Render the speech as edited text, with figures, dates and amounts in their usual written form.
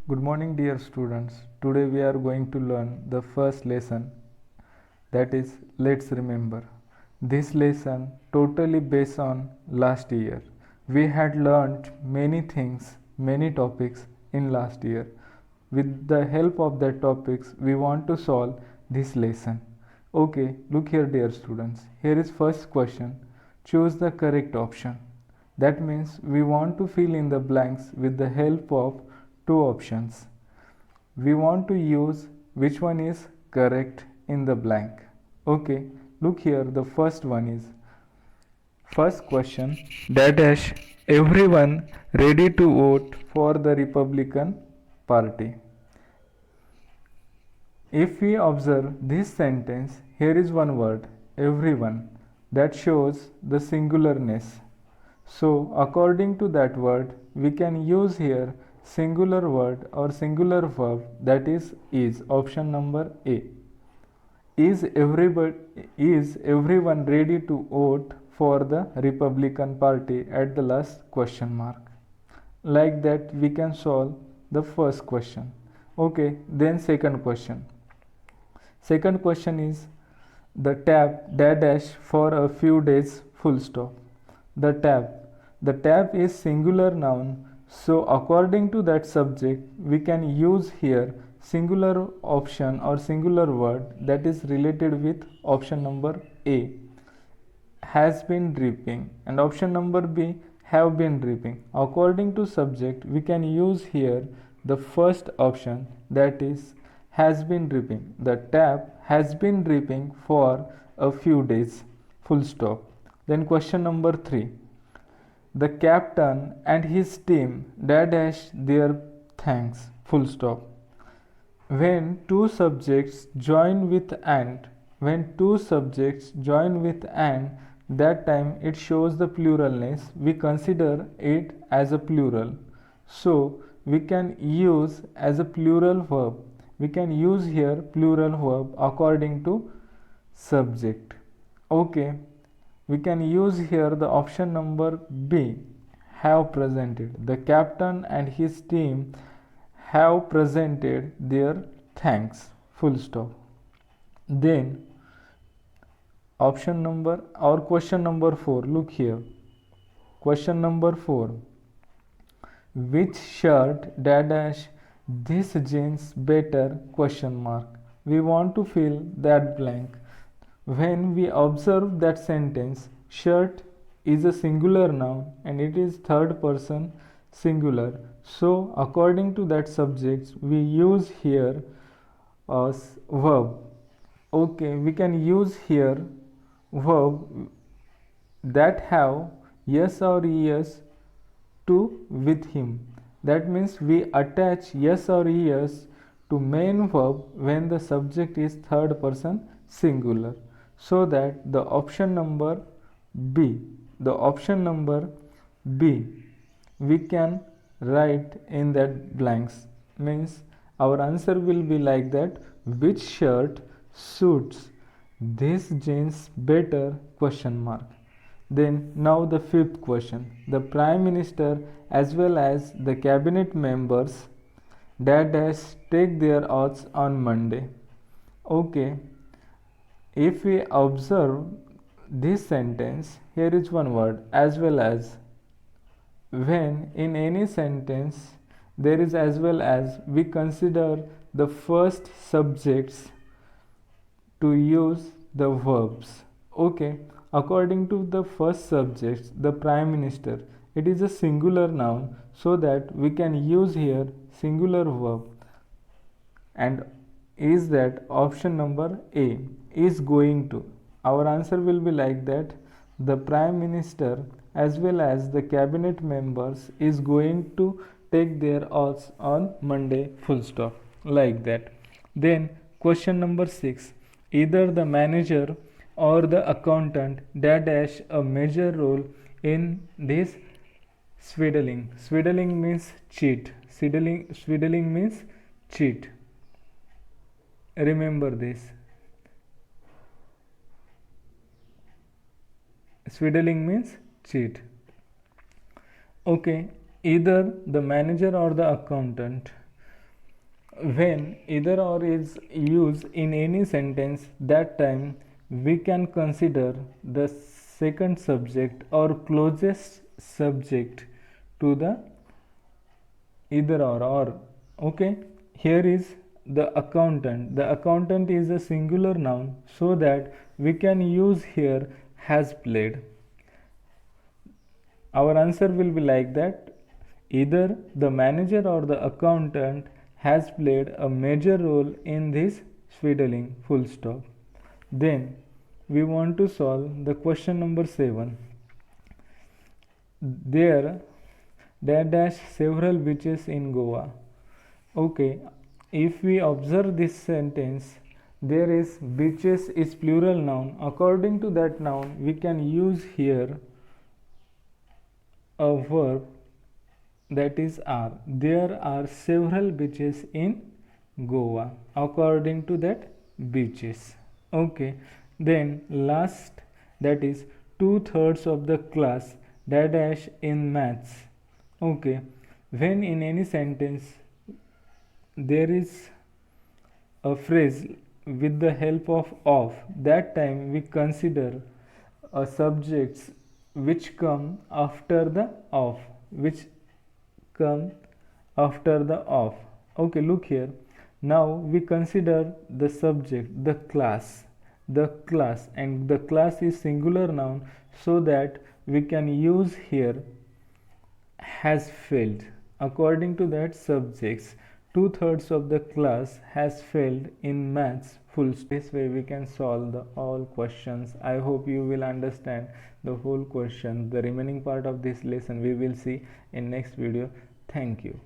Good morning, dear students. Today we are going to learn the first lesson, that is, let's remember. This lesson totally based on last year. We had learned many things, many topics in last year. With the help of that topics, we want to solve this lesson. Okay, look here, dear students. Here is first question. Choose the correct option. That means we want to fill in the blanks with the help of two options. We want to use which one is correct in the blank. Okay, look here, the first one is first question, that is everyone ready to vote for the Republican Party. If we observe this sentence, here is one word, everyone, that shows the singularness. So, according to that word, we can use here singular word or singular verb, that is option number A. Is everyone ready to vote for the Republican Party at the last question mark? Like that we can solve the first question. Okay, then second question. Second question is the tab dash for a few days full stop. The tab is singular noun, so according to that subject we can use here singular option or singular word that is related with option number A, has been dripping, and option number B, have been dripping. According to subject we can use here the first option, that is has been dripping. The tap has been dripping for a few days full stop. Then question number 3, the captain and his team dash their thanks full stop. When two subjects join with and, that time it shows the pluralness. We consider it as a plural. So we can use as a plural verb. We can use here plural verb according to subject. Okay, we can use here the option number B, have presented. The captain and his team have presented their thanks full stop. Then option number or question number 4, look here. Question number 4, which shirt dash this jeans better question mark. We want to fill that blank. When we observe that sentence, shirt is a singular noun and it is third person singular. So according to that subject we use here a verb. Okay, we can use here verb that have yes or yes to with him. That means we attach yes or yes to main verb when the subject is third person singular. So that the option number B, we can write in that blanks. Means our answer will be like that, which shirt suits this jeans better question mark. Then now the fifth question, the Prime Minister as well as the cabinet members dash take their oaths on Monday. Okay, if we observe this sentence, here is one word, as well as. When in any sentence there is as well as, we consider the first subjects to use the verbs. Okay, according to the first subject, the Prime Minister, it is a singular noun, so that we can use here singular verb, and is that option number A, is going to. Our answer will be like that, the Prime Minister as well as the cabinet members is going to take their oaths on Monday full stop, like that. Then question number 6, either the manager or the accountant dash a major role in this swindling. Swindling means cheat. Swindling means cheat. Remember this. Swindling means cheat. Okay, either the manager or the accountant When either or is used in any sentence, that time we can consider the second subject or closest subject to the either or. Okay, here is the accountant is a singular noun, so that we can use here has played. Our answer will be like that: either the manager or the accountant has played a major role in this swindling, full stop. Then we want to solve the question number 7. There dash several beaches in Goa. Okay, if we observe this sentence, there is beaches is plural noun. According to that noun, we can use here a verb, that is are. There are several beaches in Goa according to that beaches. Okay, then last, that is 2/3 of the class dash in maths. Okay, when in any sentence there is a phrase with the help of, that time we consider subjects which come after the of, which come after the of. Okay, look here. Now we consider the subject, the class, and the class is singular noun, so that we can use here has failed. According to that subjects, 2/3 of the class has failed in maths, full stop. This way we can solve all questions. I hope you will understand the whole question. The remaining part of this lesson we will see in next video. Thank you.